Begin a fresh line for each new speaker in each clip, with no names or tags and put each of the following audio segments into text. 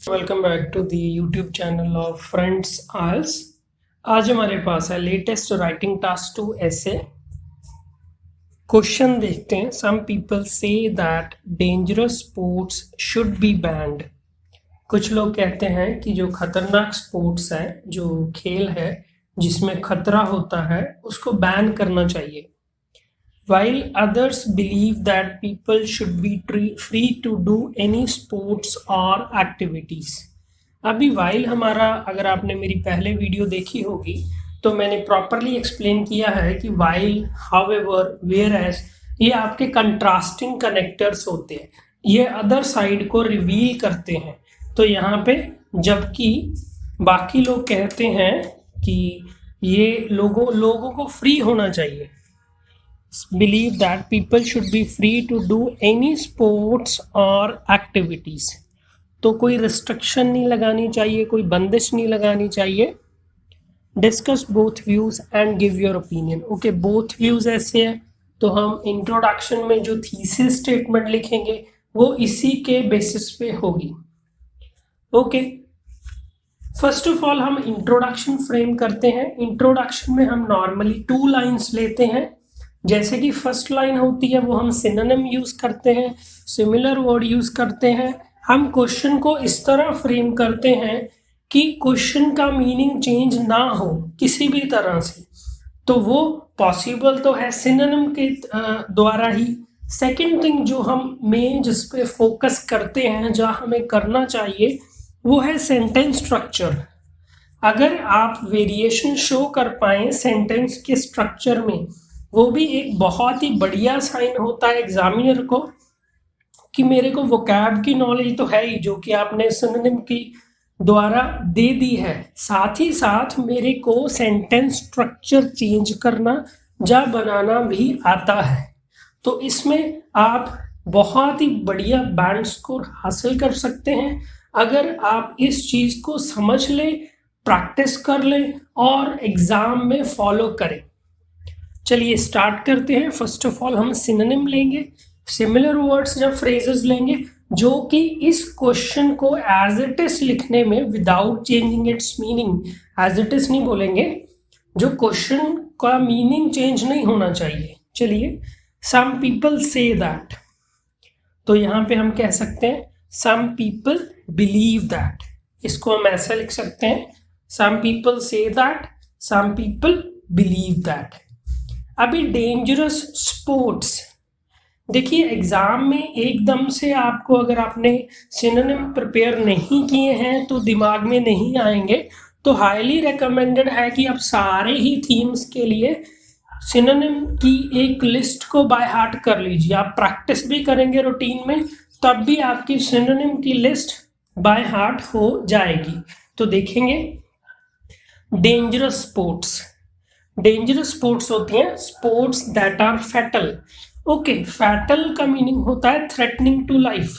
Welcome back to the YouTube channel of friends आल्स। आज हमारे पास है लेटेस्ट राइटिंग टास्क 2 ऐसे क्वेश्चन देखते हैं। Some people say that dangerous sports should be banned. कुछ लोग कहते हैं कि जो खतरनाक स्पोर्ट्स है, जो खेल है जिसमें खतरा होता है, उसको बैन करना चाहिए। While others believe that people should be free to do any sports or activities। अभी while हमारा, अगर आपने मेरी पहले वीडियो देखी होगी तो मैंने प्रॉपरली एक्सप्लेन किया है कि while, however, whereas ये आपके कंट्रास्टिंग कनेक्टर्स होते हैं, ये अदर साइड को रिवील करते हैं। तो यहाँ पे जबकि बाकी लोग कहते हैं कि ये लोगों को फ्री होना चाहिए, believe that people should be free to do any sports or activities। तो कोई रिस्ट्रिक्शन नहीं लगानी चाहिए, कोई बंदिश नहीं लगानी चाहिए। Discuss both views and give your opinion. Okay, both views ऐसे हैं तो हम इंट्रोडक्शन में जो थीसिस स्टेटमेंट लिखेंगे वो इसी के बेसिस पे होगी। ओके, फर्स्ट ऑफ ऑल हम इंट्रोडक्शन फ्रेम करते हैं। इंट्रोडक्शन में हम नॉर्मली 2 लाइन्स लेते हैं। जैसे कि फर्स्ट लाइन होती है वो हम सिनोनिम यूज करते हैं, सिमिलर वर्ड यूज करते हैं। हम क्वेश्चन को इस तरह फ्रेम करते हैं कि क्वेश्चन का मीनिंग चेंज ना हो किसी भी तरह से, तो वो पॉसिबल तो है सिनोनिम के द्वारा ही। सेकंड थिंग जो हम मेन जिस पे फोकस करते हैं, जहाँ हमें करना चाहिए, वो है सेंटेंस स्ट्रक्चर। अगर आप वेरिएशन शो कर पाए सेंटेंस के स्ट्रक्चर में, वो भी एक बहुत ही बढ़िया साइन होता है एग्जामिनर को कि मेरे को वोकैब की नॉलेज तो है ही, जो कि आपने सिनोनिम की द्वारा दे दी है, साथ ही साथ मेरे को सेंटेंस स्ट्रक्चर चेंज करना या बनाना भी आता है। तो इसमें आप बहुत ही बढ़िया बैंड स्कोर हासिल कर सकते हैं अगर आप इस चीज़ को समझ लें, प्रैक्टिस कर लें और एग्ज़ाम में फॉलो करें। चलिए स्टार्ट करते हैं। फर्स्ट ऑफ ऑल हम सिनोनिम लेंगे, सिमिलर वर्ड्स या फ्रेजेस लेंगे जो कि इस क्वेश्चन को एज इट इज लिखने में without changing its meaning, as it is नहीं बोलेंगे, जो क्वेश्चन का मीनिंग चेंज नहीं होना चाहिए। चलिए, सम पीपल से दैट, तो यहाँ पे हम कह सकते हैं सम पीपल बिलीव दैट। इसको हम ऐसा लिख सकते हैं, some people say that, some people believe that. अभी डेंजरस स्पोर्ट्स, देखिए एग्जाम में एकदम से आपको, अगर आपने सिनोनिम प्रिपेयर नहीं किए हैं तो दिमाग में नहीं आएंगे। तो हाईली रिकमेंडेड है कि आप सारे ही थीम्स के लिए सिनोनिम की एक लिस्ट को बाय हार्ट कर लीजिए। आप प्रैक्टिस भी करेंगे रूटीन में, तब भी आपकी सिनोनिम की लिस्ट बाय हार्ट हो जाएगी। तो देखेंगे डेंजरस स्पोर्ट्स। डेंजरस स्पोर्ट्स होती हैं sports that are fatal. Okay, fatal का मीनिंग होता है थ्रेटनिंग टू लाइफ,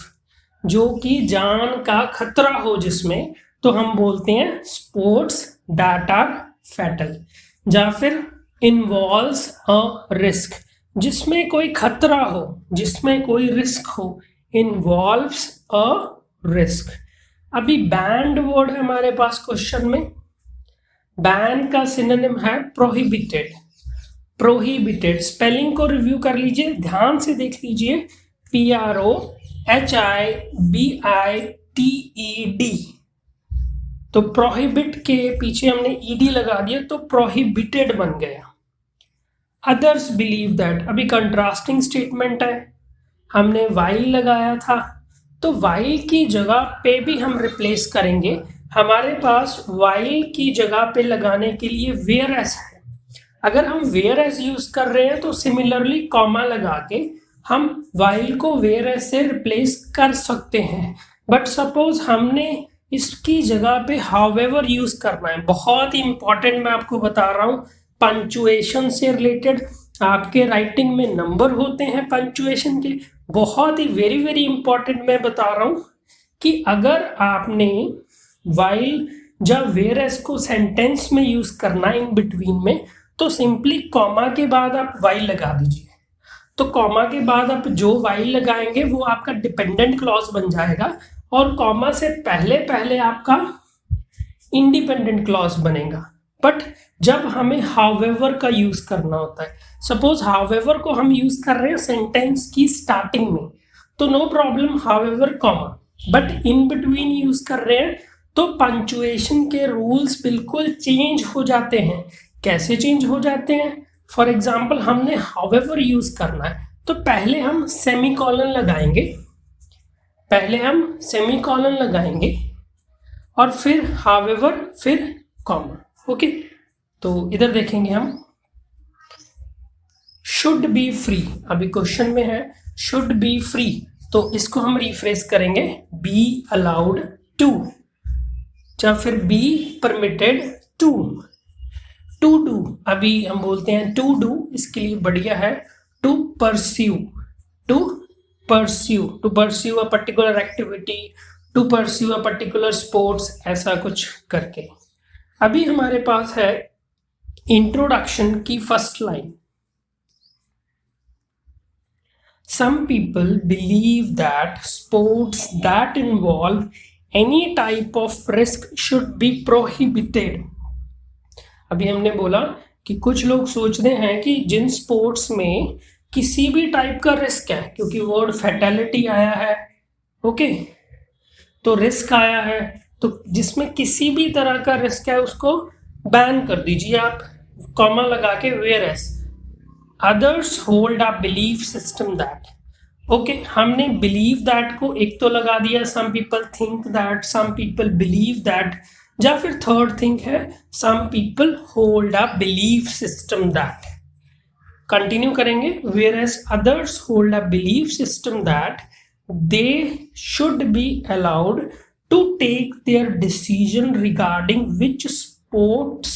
जो कि जान का खतरा हो जिसमें, तो हम बोलते हैं स्पोर्ट्स दैट आर फैटल। या फिर इन्वॉल्व्स अ रिस्क, जिसमें कोई खतरा हो, जिसमें कोई रिस्क हो, इन्वॉल्व्स अ रिस्क। अभी बैंड वर्ड है हमारे पास क्वेश्चन में। बैन का सिनोनिम है प्रोहिबिटेड। प्रोहिबिटेड स्पेलिंग को रिव्यू कर लीजिए, ध्यान से देख लीजिए, PROHIBITED। तो प्रोहिबिट के पीछे हमने ED लगा दिया तो प्रोहिबिटेड बन गया। अदर्स बिलीव दैट, अभी कंट्रास्टिंग स्टेटमेंट है, हमने वाइल लगाया था, तो वाइल की जगह पे भी हम रिप्लेस करेंगे। हमारे पास वाइल की जगह पे लगाने के लिए वेयर एस है। अगर हम वेयर एस यूज कर रहे हैं तो सिमिलरली कॉमा लगा के हम वाइल को वेयर एस से रिप्लेस कर सकते हैं। बट सपोज हमने इसकी जगह पे हाउएवर यूज करना है, बहुत ही इंपॉर्टेंट मैं आपको बता रहा हूँ, पंचुएशन से रिलेटेड। आपके राइटिंग में नंबर होते हैं पंचुएशन के, बहुत ही वेरी वेरी इंपॉर्टेंट मैं बता रहा हूँ कि अगर आपने वाइल जब वेयर एस को सेंटेंस में यूज करना इन बिटवीन में, तो सिंपली कॉमा के बाद आप वाइल लगा दीजिए। तो कॉमा के बाद आप जो वाइल लगाएंगे वो आपका डिपेंडेंट क्लॉज बन जाएगा और कॉमा से पहले पहले आपका इंडिपेंडेंट क्लॉज बनेगा। बट जब हमें हाउएवर का यूज करना होता है, सपोज हाउएवर को हम यूज कर रहे हैं सेंटेंस की स्टार्टिंग में, तो no problem however comma, but in between use कर रहे हैं तो पंक्चुएशन के रूल्स बिल्कुल चेंज हो जाते हैं। कैसे चेंज हो जाते हैं? फॉर एग्जाम्पल हमने हाउएवर यूज करना है तो पहले हम सेमीकोलन लगाएंगे, और फिर हाउएवर, फिर कॉमा। ओके, तो इधर देखेंगे हम शुड बी फ्री, अभी क्वेश्चन में है शुड बी फ्री, तो इसको हम रिफ्रेश करेंगे बी अलाउड टू, या फिर बी परमिटेड टू डू। अभी हम बोलते हैं टू डू, इसके लिए बढ़िया है to pursue a particular activity, to pursue a particular sports, ऐसा कुछ करके। अभी हमारे पास है इंट्रोडक्शन की first line. Some people believe that sports that involve any type of risk should be prohibited. अभी हमने बोला कि कुछ लोग सोचते हैं कि जिन स्पोर्ट्स में किसी भी टाइप का रिस्क है, क्योंकि वर्ड फैटेलिटी आया है, ओके, तो रिस्क आया है, तो जिसमें किसी भी तरह का रिस्क है उसको बैन कर दीजिए आप, कॉमा लगा के, whereas others hold a belief system that, okay, हमने बिलीव दैट को एक तो लगा दिया, some people think that, some people believe that, या फिर थर्ड थिंग है some people hold a belief system that. Continue करेंगे, whereas others hold a belief system that they should be allowed to take their decision regarding which sport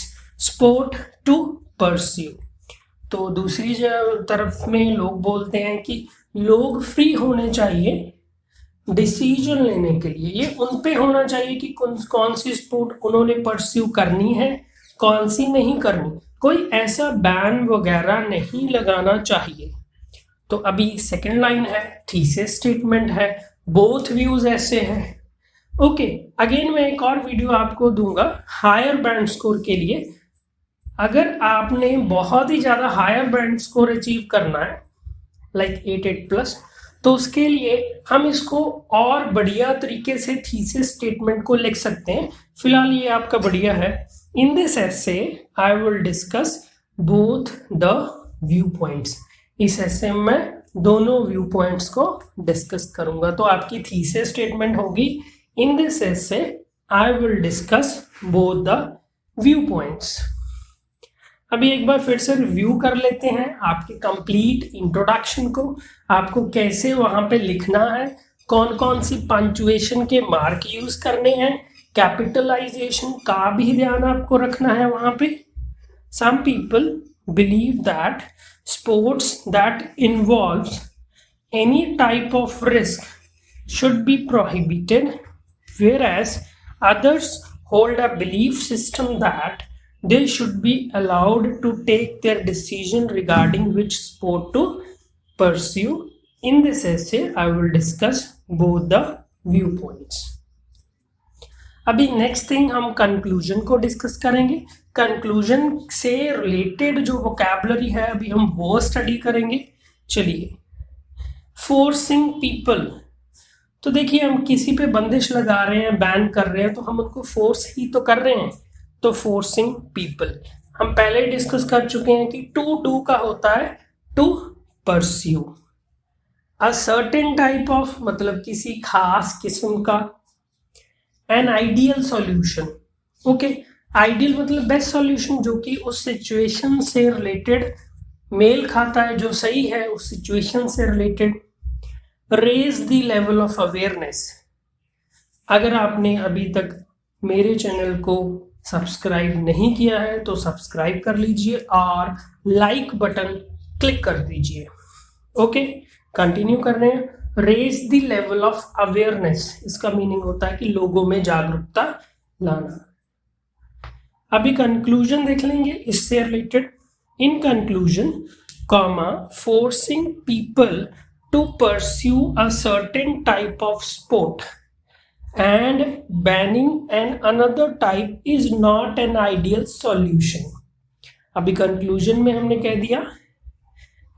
to pursue। तो दूसरी तरफ में लोग बोलते हैं कि लोग फ्री होने चाहिए डिसीजन लेने के लिए, ये उन पे होना चाहिए कि कौन सी स्पोर्ट उन्होंने परस्यू करनी है, कौन सी नहीं करनी, कोई ऐसा बैन वगैरह नहीं लगाना चाहिए। तो अभी सेकंड लाइन है, थीसिस स्टेटमेंट है, बोथ व्यूज ऐसे हैं। ओके, अगेन मैं एक और वीडियो आपको दूंगा हायर बैंड स्कोर के लिए। अगर आपने बहुत ही ज्यादा हायर बैंड स्कोर अचीव करना है लाइक 8+, तो उसके लिए हम इसको और बढ़िया तरीके से थीसिस स्टेटमेंट को लिख सकते हैं। फिलहाल ये आपका बढ़िया है। In this essay I will discuss both the view points. इस एसे में दोनों व्यू पॉइंट्स को डिस्कस करूंगा। तो आपकी थीसिस स्टेटमेंट होगी, in this essay I will discuss both the view points. अभी एक बार फिर से रिव्यू कर लेते हैं आपके कंप्लीट इंट्रोडक्शन को, आपको कैसे वहां पे लिखना है, कौन कौन सी पंक्चुएशन के मार्क यूज करने हैं, कैपिटलाइजेशन का भी ध्यान आपको रखना है वहां पे। Some people believe that sports that involves any type of risk should be prohibited, whereas others hold a belief system that they should be allowed to take their decision regarding which sport to pursue. In this essay, I will discuss both the viewpoints. अभी next thing हम conclusion को discuss करेंगे। Conclusion से related जो vocabulary है अभी हम वो स्टडी करेंगे। चलिए, फोर्सिंग पीपल, तो देखिए हम किसी पे बंदिश लगा रहे हैं, बैन कर रहे हैं, तो हम उनको फोर्स ही तो कर रहे हैं। तो फोर्सिंग पीपल हम पहले ही डिस्कस कर चुके हैं कि टू डू का होता है to pursue a certain type of, मतलब किसी खास किस्म का, an ideal solution. Okay, ideal मतलब बेस्ट सॉल्यूशन, जो कि उस सिचुएशन से रिलेटेड मेल खाता है, जो सही है उस सिचुएशन से related. Raise the level of awareness. अगर आपने अभी तक मेरे चैनल को सब्सक्राइब नहीं किया है तो सब्सक्राइब कर लीजिए और लाइक बटन क्लिक कर दीजिए। ओके, कंटिन्यू कर रहे हैं। Raise the level of awareness, इसका मीनिंग होता है कि लोगों में जागरूकता लाना। अभी कंक्लूजन देख लेंगे इससे related. In conclusion, comma, forcing people to pursue a certain type of sport and banning an another type is not an ideal solution. अभी कंक्लूजन में हमने कह दिया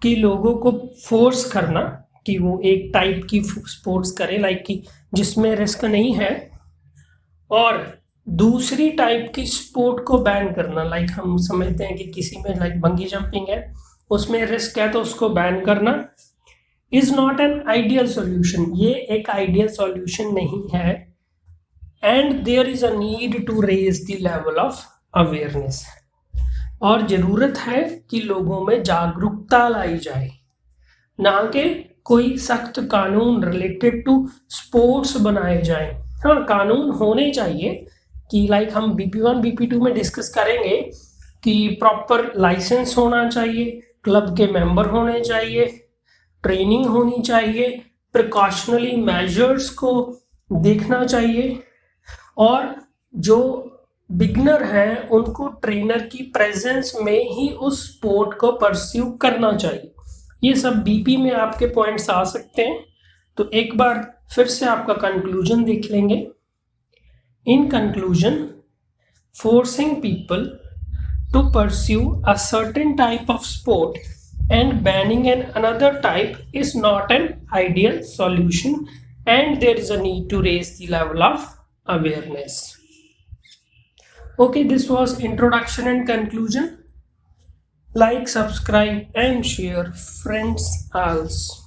कि लोगों को फोर्स करना कि वो एक टाइप की स्पोर्ट्स करें लाइक कि जिसमें रिस्क नहीं है, और दूसरी टाइप की स्पोर्ट को बैन करना, लाइक हम समझते हैं कि किसी में लाइक बंगी जंपिंग है उसमें रिस्क है तो उसको बैन करना, is not an ideal solution, ये एक आइडियल सॉल्यूशन नहीं है, and there is a need to raise the level of awareness, और जरूरत है कि लोगों में जागरूकता लाई जाए, ना कि कोई सख्त कानून रिलेटेड टू स्पोर्ट्स बनाए जाए। हाँ, कानून होने चाहिए कि लाइक हम BP1 BP2 में डिस्कस करेंगे कि प्रॉपर लाइसेंस होना चाहिए, क्लब के मेंबर होने चाहिए, ट्रेनिंग होनी चाहिए, प्रिकॉशनरी मेजर्स को देखना चाहिए, और जो बिगनर हैं उनको ट्रेनर की प्रेजेंस में ही उस स्पोर्ट को परस्यू करना चाहिए। ये सब BP में आपके पॉइंट्स आ सकते हैं। तो एक बार फिर से आपका कंक्लूजन देख लेंगे। In conclusion, forcing people to pursue a certain type of sport and banning another type is not an ideal solution, and there is a need to raise the level of awareness. Okay, this was introduction and conclusion. Like, subscribe and share, friends also.